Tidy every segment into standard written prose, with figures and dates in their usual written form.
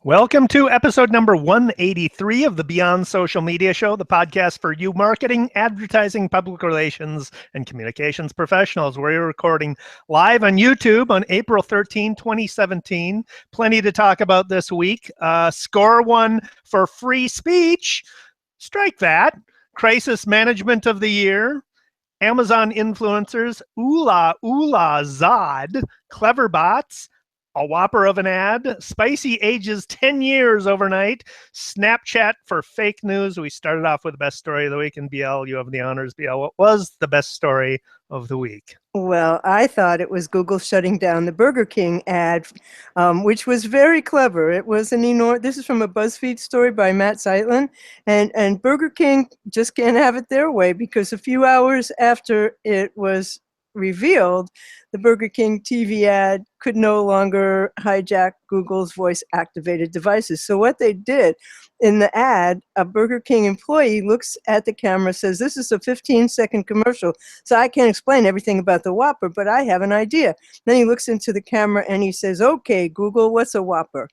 Welcome to episode number 183 of the Beyond Social Media Show, the podcast for you marketing, advertising, public relations, and communications professionals. We're recording live on YouTube on April 13, 2017. Plenty to talk about this week. Score one for free speech. Strike that. Crisis management of the year. Amazon influencers. Oola oola zod. Clever bots. A whopper of an ad. Spicy ages 10 years overnight. Snapchat for fake news. We started off with the best story of the week, and BL, you have the honors. BL, what was the best story of the week? Well, I thought it was Google shutting down the Burger King ad, which was very clever. It was an enormous. This is from a BuzzFeed story by Matt Zeitlin, and Burger King just can't have it their way, because a few hours after it was revealed, the Burger King TV ad could no longer hijack Google's voice-activated devices. So what they did in the ad, a Burger King employee looks at the camera, says, "This is a 15-second commercial, so I can't explain everything about the Whopper, but I have an idea." Then he looks into the camera and he says, "Okay, Google, what's a Whopper?"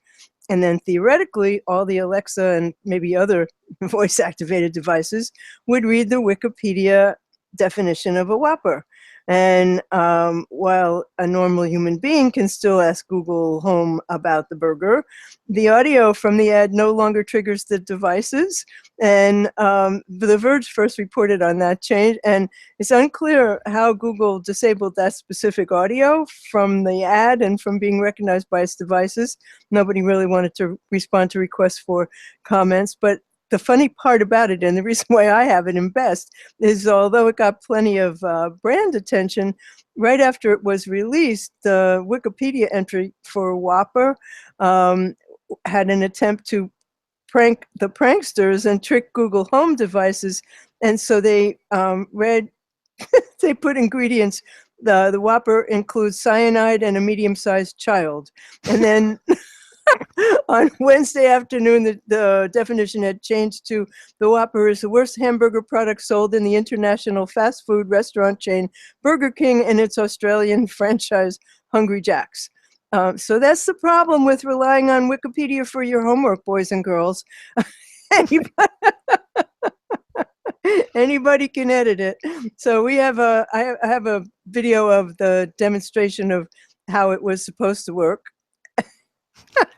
And then theoretically, all the Alexa and maybe other voice-activated devices would read the Wikipedia definition of a Whopper. And while a normal human being can still ask Google Home about the burger, the audio from the ad no longer triggers the devices. And The Verge first reported on that change. And it's unclear how Google disabled that specific audio from the ad and from being recognized by its devices. Nobody really wanted to respond to requests for comments. But the funny part about it, and the reason why I have it in best, is although it got plenty of brand attention, right after it was released, the Wikipedia entry for Whopper had an attempt to prank the pranksters and trick Google Home devices. And so they they put ingredients. The Whopper includes cyanide and a medium-sized child. And then on Wednesday afternoon, the definition had changed to: "The Whopper is the worst hamburger product sold in the international fast food restaurant chain Burger King and its Australian franchise Hungry Jack's." So that's the problem with relying on Wikipedia for your homework, boys and girls. Anybody, anybody can edit it. So I have a video of the demonstration of how it was supposed to work.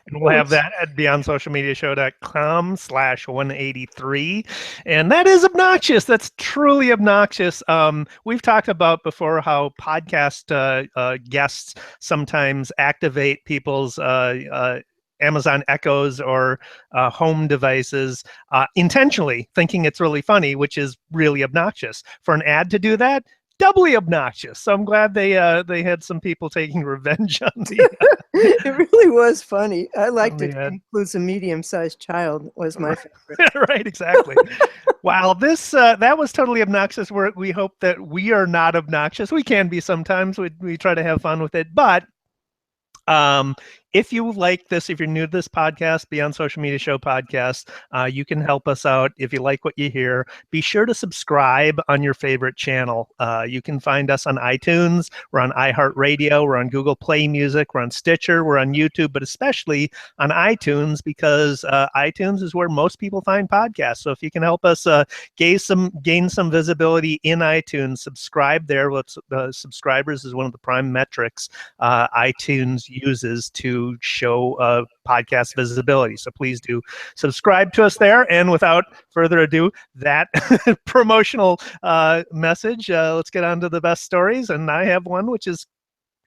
And we'll have that at beyondsocialmediashow.com/183. And that is obnoxious. That's truly obnoxious. We've talked about before how podcast guests sometimes activate people's Amazon Echoes or home devices intentionally, thinking it's really funny, which is really obnoxious. For an ad to do that, doubly obnoxious. So I'm glad they had some people taking revenge on the. It really was funny. I liked it. It includes a medium-sized child was my favorite. Right, exactly. Wow, this that was totally obnoxious. We hope that we are not obnoxious. We can be sometimes. We try to have fun with it, but if you like this, if you're new to this podcast, Beyond Social Media Show podcast, you can help us out. If you like what you hear, be sure to subscribe on your favorite channel. You can find us on iTunes. We're on iHeartRadio. We're on Google Play Music. We're on Stitcher. We're on YouTube, but especially on iTunes, because iTunes is where most people find podcasts. So if you can help us gain some visibility in iTunes, subscribe there. Subscribers is one of the prime metrics iTunes uses to show podcast visibility. So please do subscribe to us there. And without further ado, that promotional message, let's get on to the best stories. And I have one which is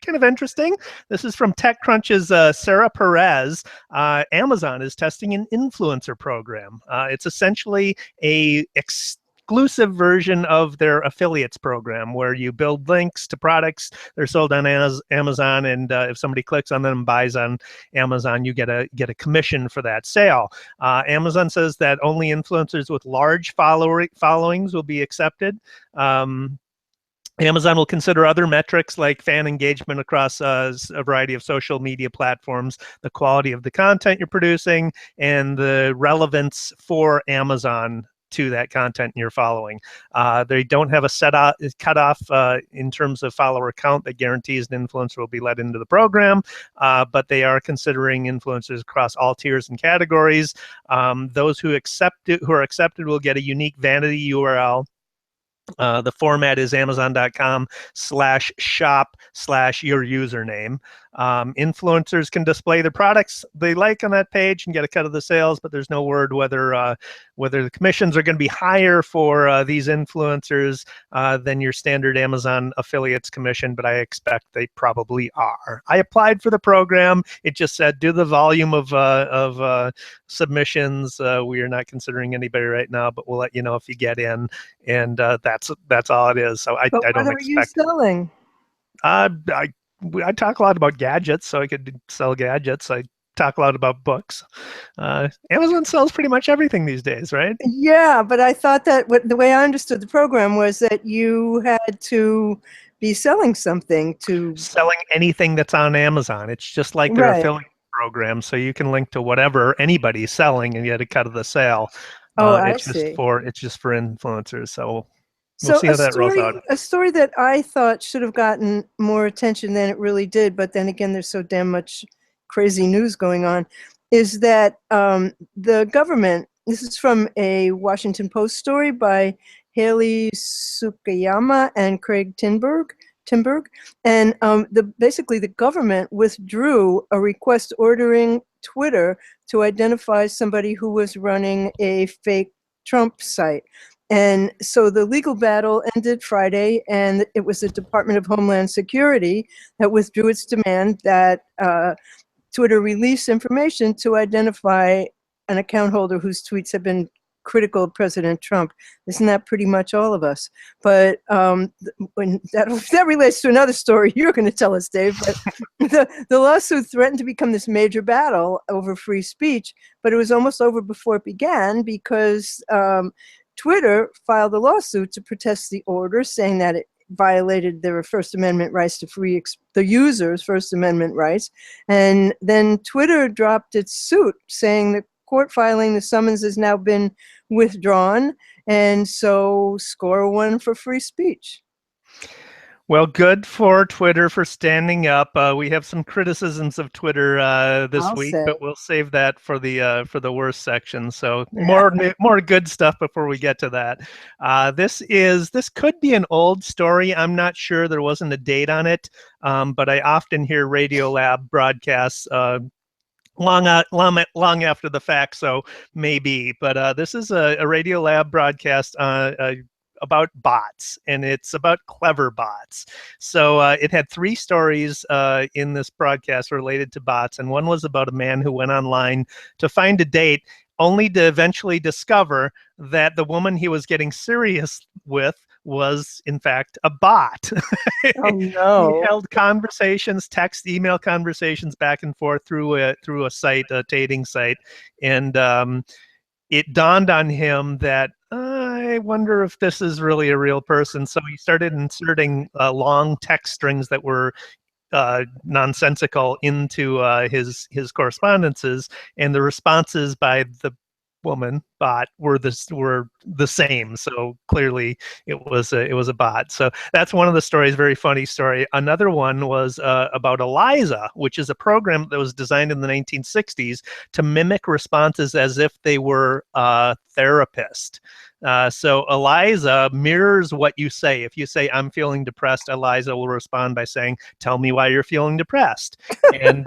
kind of interesting. This is from TechCrunch's Sarah Perez. Amazon is testing an influencer program. It's essentially a exclusive version of their affiliates program, where you build links to products. They're sold on Amazon, and if somebody clicks on them and buys on Amazon, you get a commission for that sale. Amazon says that only influencers with large followings will be accepted. Amazon will consider other metrics like fan engagement across a variety of social media platforms, the quality of the content you're producing, and the relevance for Amazon to that content you're following. They don't have a cutoff in terms of follower count that guarantees an influencer will be let into the program, but they are considering influencers across all tiers and categories. Those who are accepted will get a unique vanity URL. The format is amazon.com/shop/your username. Influencers can display the products they like on that page and get a cut of the sales, but there's no word whether the commissions are going to be higher for these influencers than your standard Amazon affiliates commission, but I expect they probably are. I applied for the program. It just said, due to the volume of submissions, we are not considering anybody right now, but we'll let you know if you get in. And that's all it is. So I don't expect. What are you selling? I talk a lot about gadgets, so I could sell gadgets. I talk a lot about books. Amazon sells pretty much everything these days, right? Yeah, but I thought that the way I understood the program was that you had to be selling something to... Selling anything that's on Amazon. It's just like their affiliate program, so you can link to whatever anybody's selling and get a cut of the sale. I see. It's just for influencers. So we'll see how that rolls out. A story that I thought should have gotten more attention than it really did, but then again, there's so damn much crazy news going on, is that the government, this is from a Washington Post story by Haley Sukayama and Craig Tinberg, and basically the government withdrew a request ordering Twitter to identify somebody who was running a fake Trump site. And so the legal battle ended Friday, and it was the Department of Homeland Security that withdrew its demand that Twitter release information to identify an account holder whose tweets have been critical of President Trump. Isn't that pretty much all of us? But when that relates to another story you're going to tell us, Dave. But the lawsuit threatened to become this major battle over free speech, but it was almost over before it began, because Twitter filed a lawsuit to protest the order, saying that it violated their First Amendment rights to the users' First Amendment rights. And then Twitter dropped its suit, saying the court filing, the summons has now been withdrawn, and so score one for free speech. Well, good for Twitter for standing up. We have some criticisms of Twitter this week, but we'll save that for the worst section. So more good stuff before we get to that. This could be an old story. I'm not sure. There wasn't a date on it, but I often hear Radiolab broadcasts long after the fact, so maybe. But this is a Radiolab broadcast about bots, and it's about clever bots. So it had 3 stories in this broadcast related to bots, and one was about a man who went online to find a date, only to eventually discover that the woman he was getting serious with was in fact a bot. Oh no. He held conversations, text, email conversations back and forth through a site, a dating site, and it dawned on him that I wonder if this is really a real person. So he started inserting long text strings that were nonsensical into his correspondences, and the responses by the woman bot were the same. So clearly it was a bot. So that's one of the stories. Very funny story. Another one was about Eliza, which is a program that was designed in the 1960s to mimic responses as if they were a therapist. So Eliza mirrors what you say. If you say, "I'm feeling depressed," Eliza will respond by saying, "Tell me why you're feeling depressed." And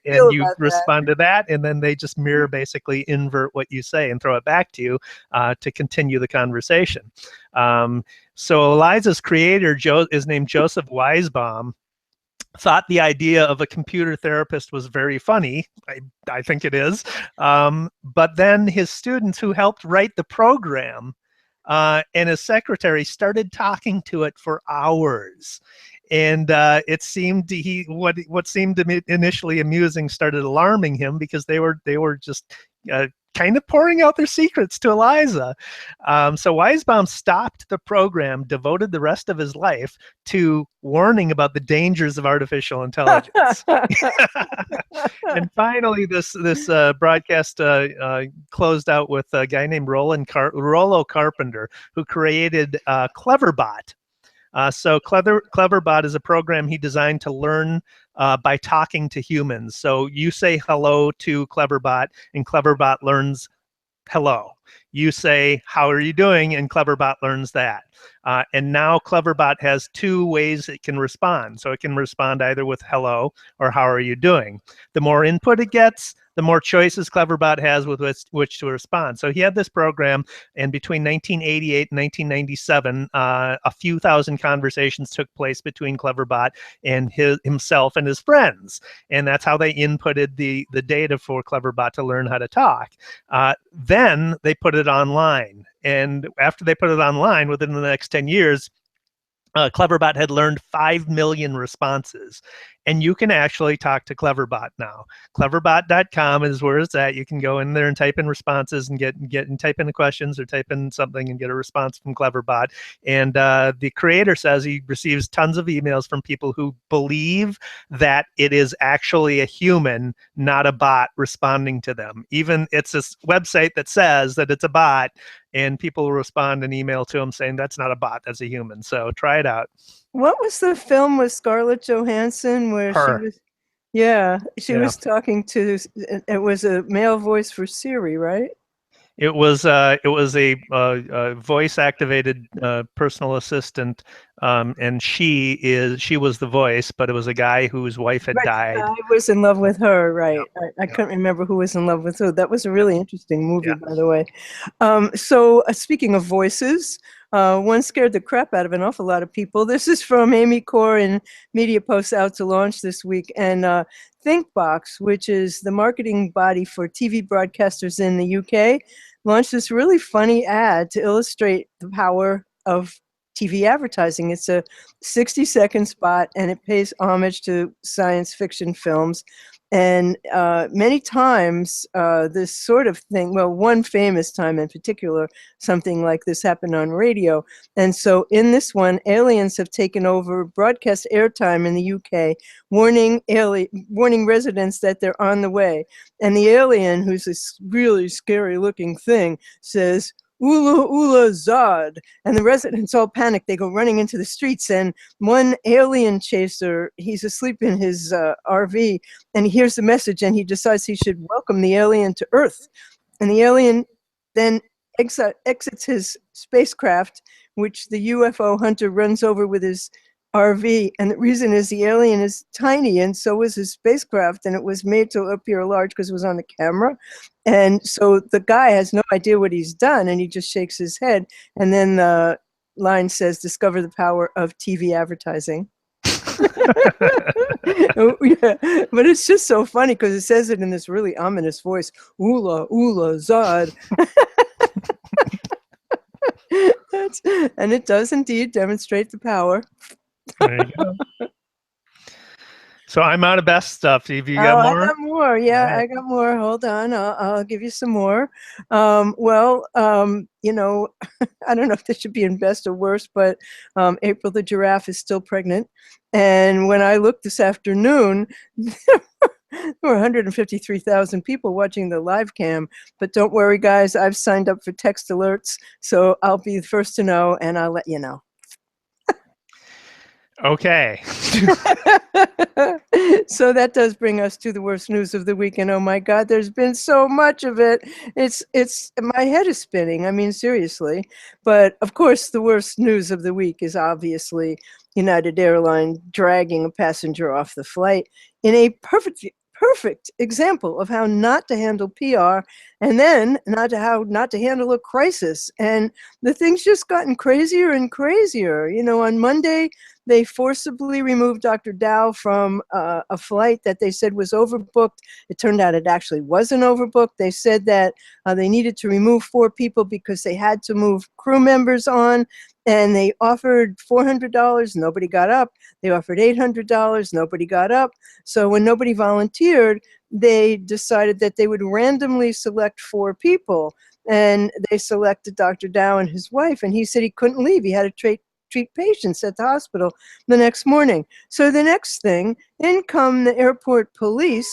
you respond to that, and then they just mirror, basically invert what you say and throw it back to you to continue the conversation. So Eliza's creator is named Joseph Weisbaum. Thought the idea of a computer therapist was very funny. I think it is. But then his students who helped write the program and his secretary started talking to it for hours. And it seemed what seemed to me initially amusing started alarming him, because they were just kind of pouring out their secrets to Eliza. So Weisbaum stopped the program, devoted the rest of his life to warning about the dangers of artificial intelligence. And finally, this broadcast closed out with a guy named Rollo Carpenter, who created Cleverbot. So Cleverbot is a program he designed to learn by talking to humans. So you say hello to Cleverbot, and Cleverbot learns hello. You say, how are you doing? And Cleverbot learns that. And now Cleverbot has two ways it can respond. So it can respond either with hello or how are you doing. The more input it gets, the more choices Cleverbot has with which to respond. So he had this program, and between 1988 and 1997, a few thousand conversations took place between Cleverbot and himself and his friends. And that's how they inputted the data for Cleverbot to learn how to talk. Then they put it online. And after they put it online, within the next 10 years, Cleverbot had learned 5 million responses. And you can actually talk to Cleverbot now. Cleverbot.com is where it's at. You can go in there and type in responses and type in the questions or type in something and get a response from Cleverbot. And the creator says he receives tons of emails from people who believe that it is actually a human, not a bot, responding to them. Even it's this website that says that it's a bot, and people will respond and email to them saying that's not a bot, that's a human. So try it out. What was the film with Scarlett Johansson where Her. she was talking to, it was a male voice for Siri, right? It was a voice activated personal assistant, and she was the voice, but it was a guy whose wife had died. I was in love with her, right? Yep. I couldn't remember who was in love with who. That was a really interesting movie, by the way. So speaking of voices, one scared the crap out of an awful lot of people. This is from Amy Core in Media Post Out to Launch this week. And ThinkBox, which is the marketing body for TV broadcasters in the UK, launched this really funny ad to illustrate the power of TV advertising. It's a 60-second spot, and it pays homage to science fiction films. And many times this sort of thing, well, one famous time in particular, something like this happened on radio. And so in this one, aliens have taken over broadcast airtime in the UK, warning residents that they're on the way. And the alien, who's this really scary looking thing, says, "Ula, ula, Zod." And the residents all panic. They go running into the streets, and one alien chaser, he's asleep in his RV, and he hears the message, and he decides he should welcome the alien to Earth. And the alien then exits his spacecraft, which the UFO hunter runs over with his RV. And the reason is the alien is tiny, and so is his spacecraft, and it was made to appear large because it was on the camera. And so the guy has no idea what he's done, and he just shakes his head. And then the line says, "Discover the power of TV advertising." Yeah. But it's just so funny because it says it in this really ominous voice, "Ula, ula, Zod." And it does indeed demonstrate the power. There you go. So I'm out of best stuff. Have you got more? I got more. Yeah, right. I got more. Hold on. I'll give you some more. You know, I don't know if this should be in best or worst, but April the giraffe is still pregnant. And when I looked this afternoon, there were 153,000 people watching the live cam. But don't worry, guys. I've signed up for text alerts, so I'll be the first to know, and I'll let you know. Okay. So that does bring us to the worst news of the week, and oh my God, there's been so much of it. It's my head is spinning. I mean, seriously. But of course, the worst news of the week is obviously United Airlines dragging a passenger off the flight in a perfect example of how not to handle PR, and then how not to handle a crisis. And the thing's just gotten crazier and crazier. You know, on Monday, they forcibly removed Dr. Dow from a flight that they said was overbooked. It turned out it actually wasn't overbooked. They said that they needed to remove 4 people because they had to move crew members on. And they offered $400, nobody got up. They offered $800, nobody got up. So when nobody volunteered, they decided that they would randomly select 4 people. And they selected Dr. Dow and his wife, and he said he couldn't leave. He had to treat patients at the hospital the next morning. So the next thing, in come the airport police,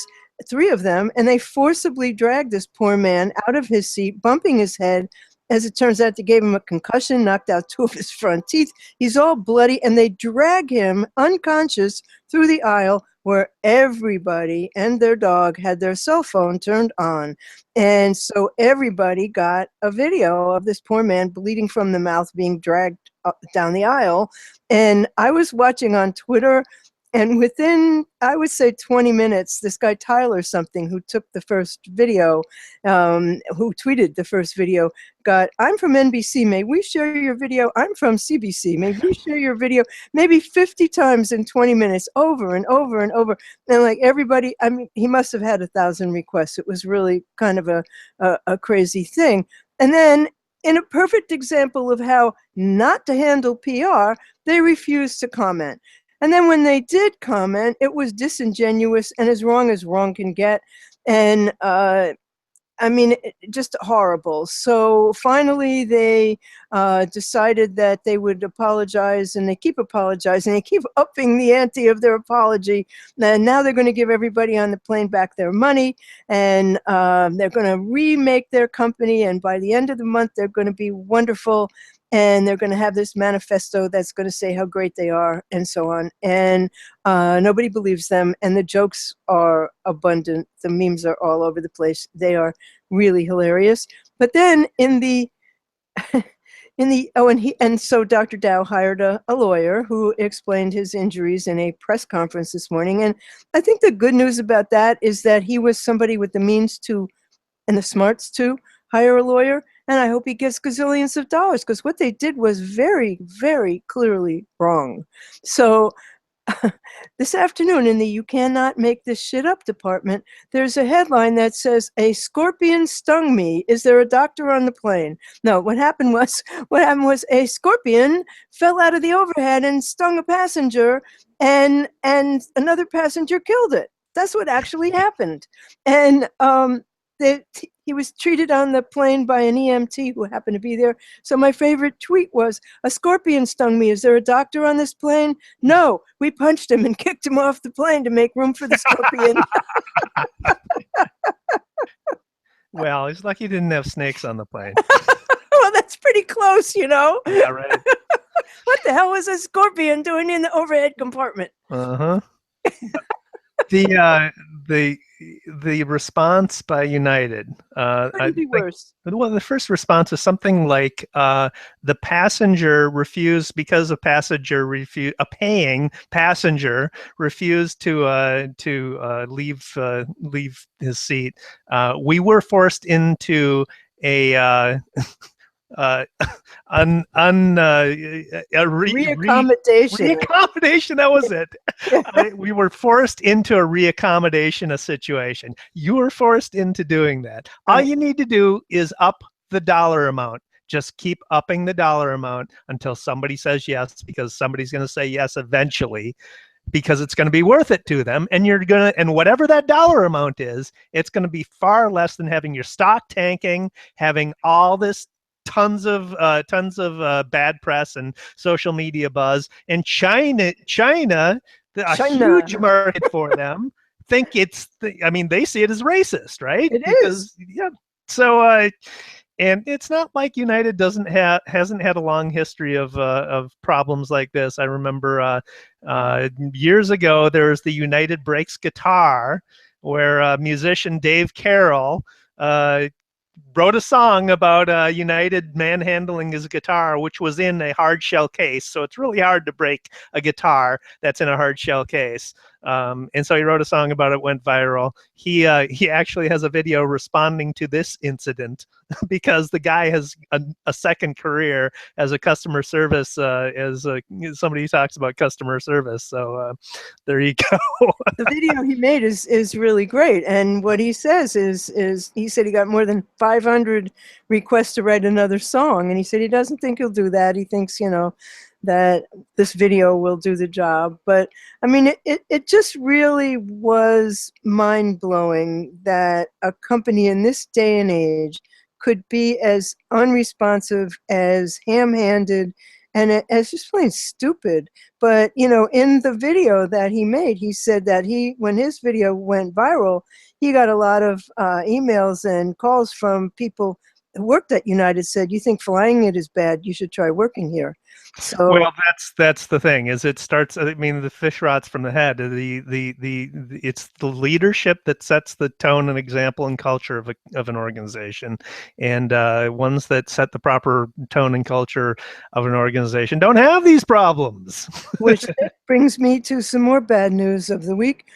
3 of them, and they forcibly dragged this poor man out of his seat, bumping his head. As it turns out, they gave him a concussion, knocked out 2 of his front teeth. He's all bloody, and they drag him unconscious through the aisle where everybody and their dog had their cell phone turned on. And so everybody got a video of this poor man bleeding from the mouth being dragged down the aisle. And I was watching on Twitter, and within, I would say, 20 minutes, this guy Tyler something, who took the first video, who tweeted the first video, got, "I'm from NBC, may we share your video? I'm from CBC, may we share your video?" Maybe 50 times in 20 minutes, over and over and over. And like everybody, I mean, he must have had 1,000 requests. It was really kind of a crazy thing. And then, in a perfect example of how not to handle PR, they refused to comment. And then when they did comment, it was disingenuous and as wrong can get. And I mean, just horrible. So finally, they decided that they would apologize, and they keep apologizing. They keep upping the ante of their apology. And now they're going to give everybody on the plane back their money, and they're going to remake their company. And by the end of the month, they're going to be wonderful. And they're going to have this manifesto that's going to say how great they are, and so on. And nobody believes them. And the jokes are abundant. The memes are all over the place. They are really hilarious. But then in the so Dr. Dow hired a lawyer who explained his injuries in a press conference this morning. And I think the good news about that is that he was somebody with the means to, and the smarts to, hire a lawyer. And I hope he gets gazillions of dollars, because what they did was very, very clearly wrong. So this afternoon in the "You Cannot Make This Shit Up" department, there's a headline that says, "A scorpion stung me. Is there a doctor on the plane?" No, what happened was a scorpion fell out of the overhead and stung a passenger, and another passenger killed it. That's what actually happened. And he was treated on the plane by an EMT who happened to be there. So my favorite tweet was, "A scorpion stung me. Is there a doctor on this plane?" No, we punched him and kicked him off the plane to make room for the scorpion. Well, he's lucky he didn't have snakes on the plane. Well, that's pretty close, you know? Yeah, right. What the hell was a scorpion doing in the overhead compartment? Uh-huh. The response by United, Couldn't be worse. Well, the first response is something like the passenger refused, because a paying passenger refused to leave his seat. We were forced into a reaccommodation. That was it. We were forced into a reaccommodation situation. You were forced into doing that. All you need to do is up the dollar amount. Just keep upping the dollar amount until somebody says yes, because somebody's going to say yes eventually, because it's going to be worth it to them. And and whatever that dollar amount is, it's going to be far less than having your stock tanking, having all this tons of bad press and social media buzz. And China, a huge market for them, think they see it as racist, right? It is. Yeah. So and it's not like United hasn't had a long history of problems like this. I remember years ago there was the United Breaks Guitar, where musician Dave Carroll wrote a song about United manhandling his guitar, which was in a hard shell case. So it's really hard to break a guitar that's in a hard shell case. And so he wrote a song about it, went viral. He actually has a video responding to this incident because the guy has a second career as a customer service, as somebody who talks about customer service. So there you go. The video he made is really great. And what he says is he said he got more than 500 500 requests to write another song. And he said he doesn't think he'll do that. He thinks, that this video will do the job. But I mean, it just really was mind-blowing that a company in this day and age could be as unresponsive, as ham-handed, and as just plain stupid. But, in the video that he made, he said that when his video went viral, he got a lot of emails and calls from people who worked at United, said, you think flying it is bad, you should try working here. So, well, that's the thing, is it starts, I mean, the fish rots from the head. It's the leadership that sets the tone and example and culture of an organization, and ones that set the proper tone and culture of an organization don't have these problems. which brings me to some more bad news of the week,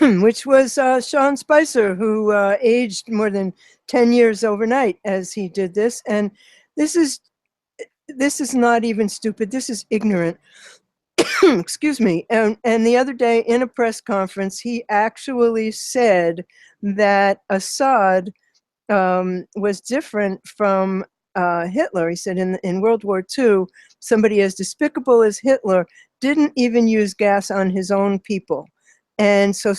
which was Sean Spicer, who aged more than 10 years overnight as he did this. And this is not even stupid. This is ignorant. Excuse me. And the other day in a press conference, he actually said that Assad was different from Hitler. He said in World War II, somebody as despicable as Hitler didn't even use gas on his own people. And so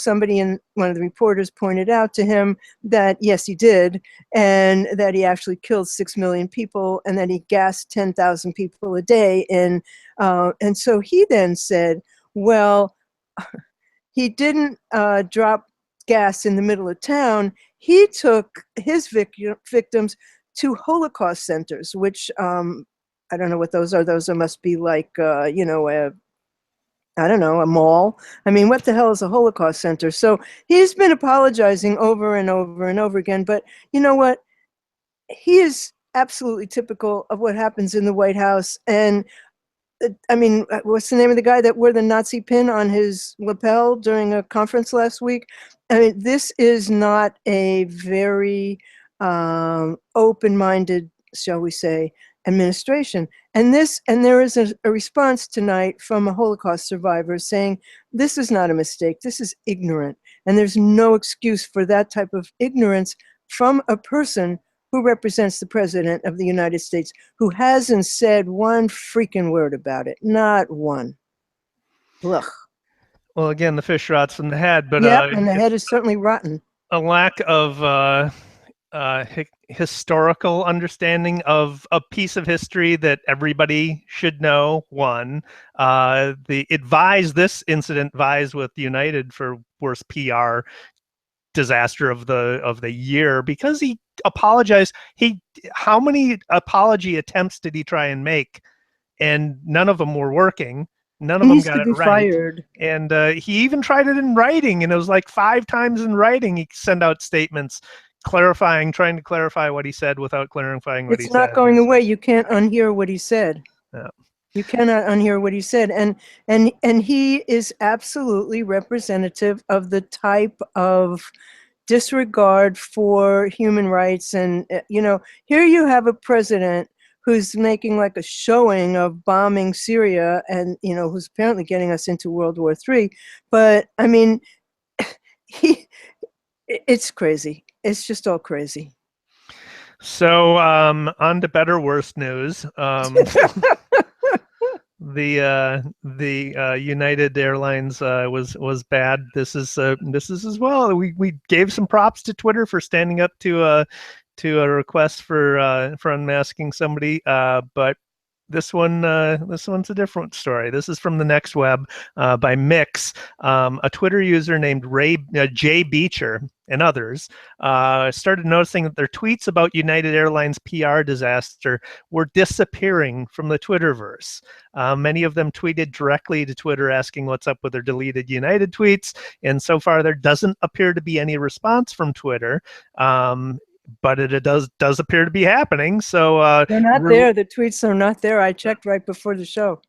one of the reporters pointed out to him that, yes, he did, and that he actually killed 6 million people, and that he gassed 10,000 people a day. And so he then said, well, he didn't drop gas in the middle of town. He took his victims to Holocaust centers, which I don't know what those are. Those must be like, I don't know, a mall. I mean, what the hell is a Holocaust center? So he's been apologizing over and over and over again. But you know what? He is absolutely typical of what happens in the White House. And I mean, what's the name of the guy that wore the Nazi pin on his lapel during a conference last week? I mean, this is not a very open-minded, shall we say, administration. And there is a response tonight from a Holocaust survivor saying, this is not a mistake, this is ignorant. And there's no excuse for that type of ignorance from a person who represents the President of the United States, who hasn't said one freaking word about it. Not one. Ugh. Well, again, the fish rots from the head, but yeah, and the head is certainly rotten. A lack of historical understanding of a piece of history that everybody should know. One, this incident vies with United for worst PR disaster of the year, because he apologized. How many apology attempts did he try and make? And none of them were working. None of them got it right. Fired. And he even tried it in writing, and it was like 5 times in writing he sent out statements trying to clarify what he said without clarifying what he said. It's not going away. You can't unhear what he said. Yeah. You cannot unhear what he said. And he is absolutely representative of the type of disregard for human rights. And, here you have a president who's making like a showing of bombing Syria and, who's apparently getting us into World War III. But, I mean, it's crazy. It's just all crazy. So on to better, worse news. The United Airlines was bad. This is as well. We gave some props to Twitter for standing up to a request for unmasking somebody, but this one's a different story. This is from the Next Web by Mix. A Twitter user named Jay Beecher and others started noticing that their tweets about United Airlines PR disaster were disappearing from the Twitterverse. Many of them tweeted directly to Twitter asking what's up with their deleted United tweets, and so far there doesn't appear to be any response from Twitter. But it does appear to be happening. So they're not there. The tweets are not there. I checked right before the show.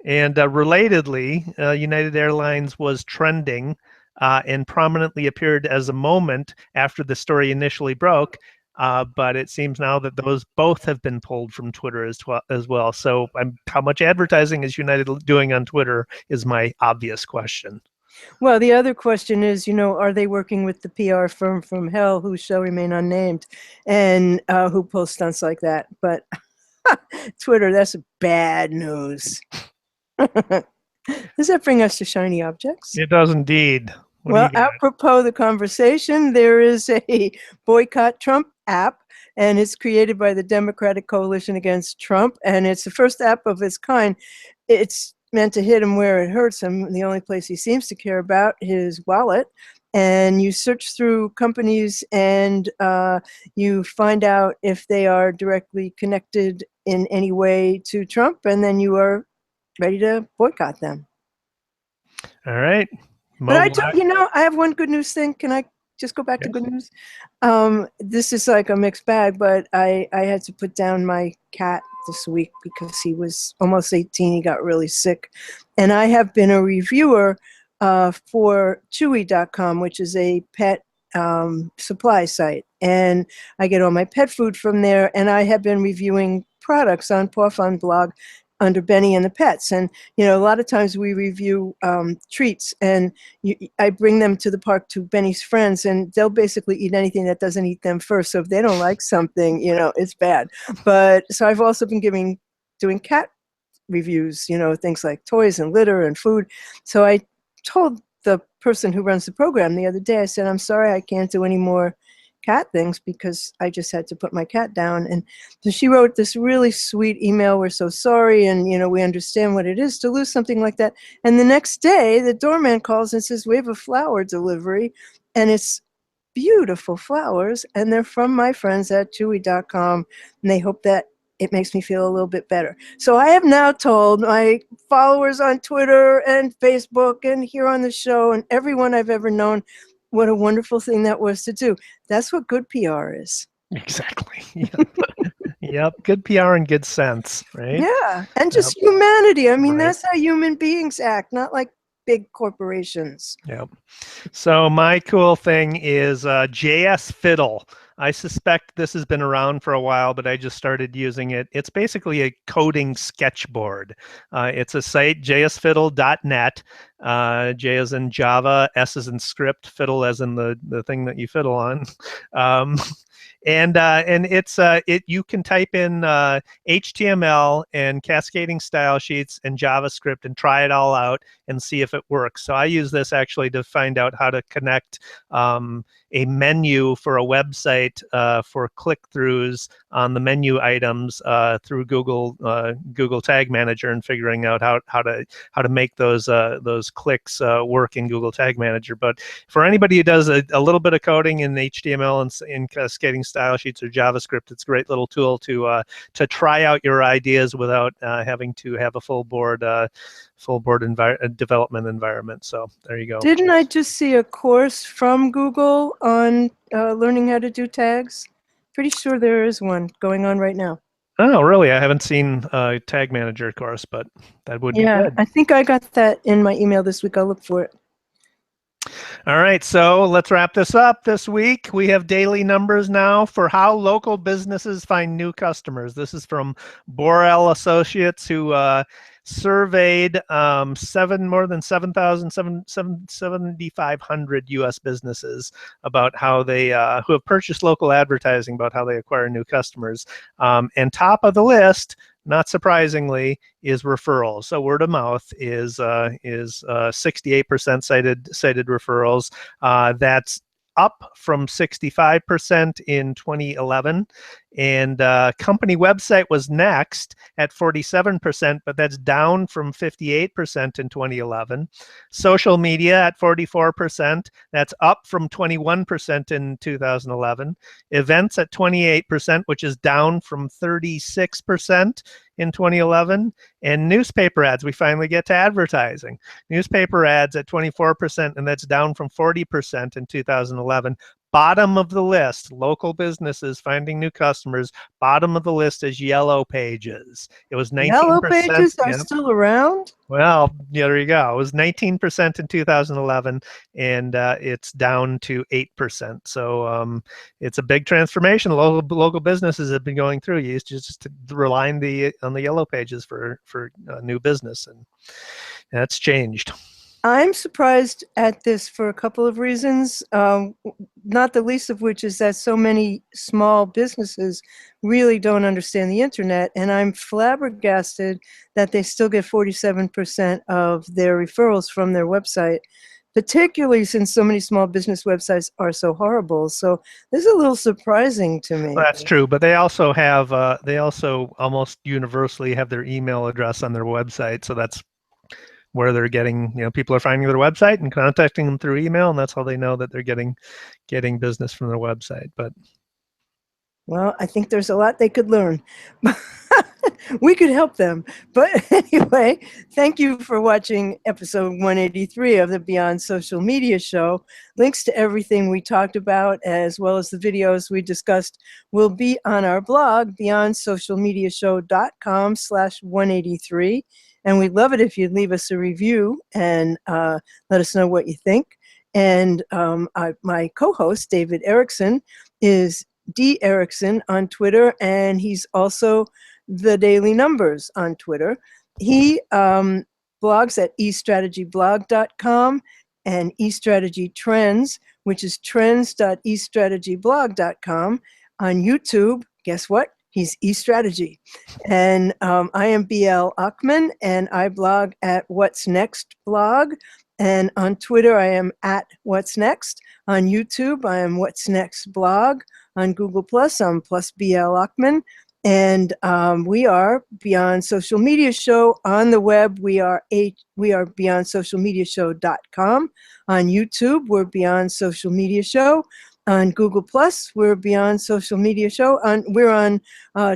And relatedly, United Airlines was trending and prominently appeared as a moment after the story initially broke. But it seems now that those both have been pulled from Twitter as well. So how much advertising is United doing on Twitter is my obvious question. Well, the other question is, are they working with the PR firm from hell who shall remain unnamed and who post stunts like that? But Twitter, that's bad news. Does that bring us to shiny objects? It does indeed. What do you Well, got? apropos the conversation, there is a Boycott Trump app, and it's created by the Democratic Coalition Against Trump, and it's the first app of its kind. It's meant to hit him where it hurts him, the only place he seems to care about, his wallet. And you search through companies and you find out if they are directly connected in any way to Trump, and then you are ready to boycott them. All right. But I have one good news thing. Can I just go back to good news? This is like a mixed bag, but I had to put down my cat this week because he was almost 18. He got really sick. And I have been a reviewer for Chewy.com, which is a pet supply site. And I get all my pet food from there. And I have been reviewing products on Paw Fun blog under Benny and the Pets. And, a lot of times we review treats, and I bring them to the park to Benny's friends, and they'll basically eat anything that doesn't eat them first. So if they don't like something, it's bad. But so I've also been doing cat reviews, things like toys and litter and food. So I told the person who runs the program the other day, I said, I'm sorry, I can't do any more cat things because I just had to put my cat down. And so she wrote this really sweet email. We're so sorry. And, we understand what it is to lose something like that. And the next day, the doorman calls and says, we have a flower delivery, and it's beautiful flowers. And they're from my friends at Chewy.com. And they hope that it makes me feel a little bit better. So I have now told my followers on Twitter and Facebook and here on the show and everyone I've ever known what a wonderful thing that was to do. That's what good PR is. Exactly. Yep. Yep. Good PR and good sense, right? Yeah. And just humanity. I mean, Right. That's how human beings act, not like big corporations. Yep. So my cool thing is JS Fiddle. I suspect this has been around for a while, but I just started using it. It's basically a coding sketchboard. It's a site, jsfiddle.net. J as in Java, S as in script, fiddle as in the thing that you fiddle on. And it's you can type in HTML and cascading style sheets and JavaScript and try it all out and see if it works. So I use this actually to find out how to connect a menu for a website for click-throughs on the menu items through Google Tag Manager, and figuring out how to make those clicks work in Google Tag Manager. But for anybody who does a little bit of coding in HTML and in cascading style sheets or JavaScript, it's a great little tool to try out your ideas without having to have a full board development environment. So there you go. Didn't I just see a course from Google on learning how to do tags? Pretty sure there is one going on right now. Oh, really? I haven't seen a tag manager course, but that would be good. I think I got that in my email this week. I'll look for it. All right, so let's wrap this up this week. We have daily numbers now for how local businesses find new customers. This is from Borrell Associates, who surveyed more than 7,500 U.S. businesses about how they who have purchased local advertising, about how they acquire new customers. And top of the list, not surprisingly, is referrals. So word of mouth is 68% cited referrals. That's up from 65% in 2011. And company website was next at 47%, but that's down from 58% in 2011. Social media at 44%, that's up from 21% in 2011. Events at 28%, which is down from 36% in 2011. And newspaper ads, we finally get to advertising. Newspaper ads at 24%, and that's down from 40% in 2011. Bottom of the list, local businesses finding new customers. Bottom of the list is Yellow Pages. It was 19%. Yellow Pages are still around? Well, yeah, there you go. It was 19% in 2011, and it's down to 8%. So it's a big transformation. Local businesses have been going through. You used to just rely on the Yellow Pages for new business, and that's changed. I'm surprised at this for a couple of reasons, not the least of which is that so many small businesses really don't understand the internet, and I'm flabbergasted that they still get 47% of their referrals from their website, particularly since so many small business websites are so horrible. So this is a little surprising to me. Well, that's true, but they also have they also almost universally have their email address on their website, so that's where they're getting, people are finding their website and contacting them through email, and that's how they know that they're getting business from their website. But well, I think there's a lot they could learn. We could help them. But anyway, thank you for watching episode 183 of the Beyond Social Media Show. Links to everything we talked about, as well as the videos we discussed, will be on our blog, beyondsocialmediashow.com/183. And we'd love it if you'd leave us a review and let us know what you think. And my co-host, David Erickson, is D. Erickson on Twitter, and he's also the Daily Numbers on Twitter. He blogs at estrategyblog.com and eStrategyTrends, which is trends.estrategyblog.com. On YouTube, guess what? He's eStrategy. And I am BL Ochman, and I blog at What's Next blog. And on Twitter, I am at What's Next. On YouTube, I am What's Next blog. On Google Plus, I'm plus BL Ochman. And we are Beyond Social Media Show. On the web, we are BeyondSocialMediaShow.com. On YouTube, we're Beyond Social Media Show. On Google Plus, we're Beyond Social Media Show. We're on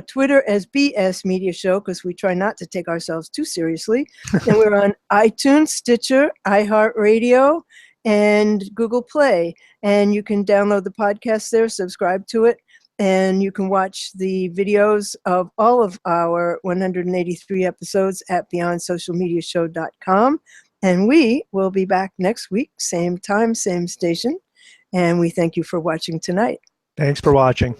Twitter as BS Media Show because we try not to take ourselves too seriously. And we're on iTunes, Stitcher, iHeartRadio, and Google Play. And you can download the podcast there, subscribe to it, and you can watch the videos of all of our 183 episodes at BeyondSocialMediaShow.com. And we will be back next week, same time, same station. And we thank you for watching tonight. thanks for watching.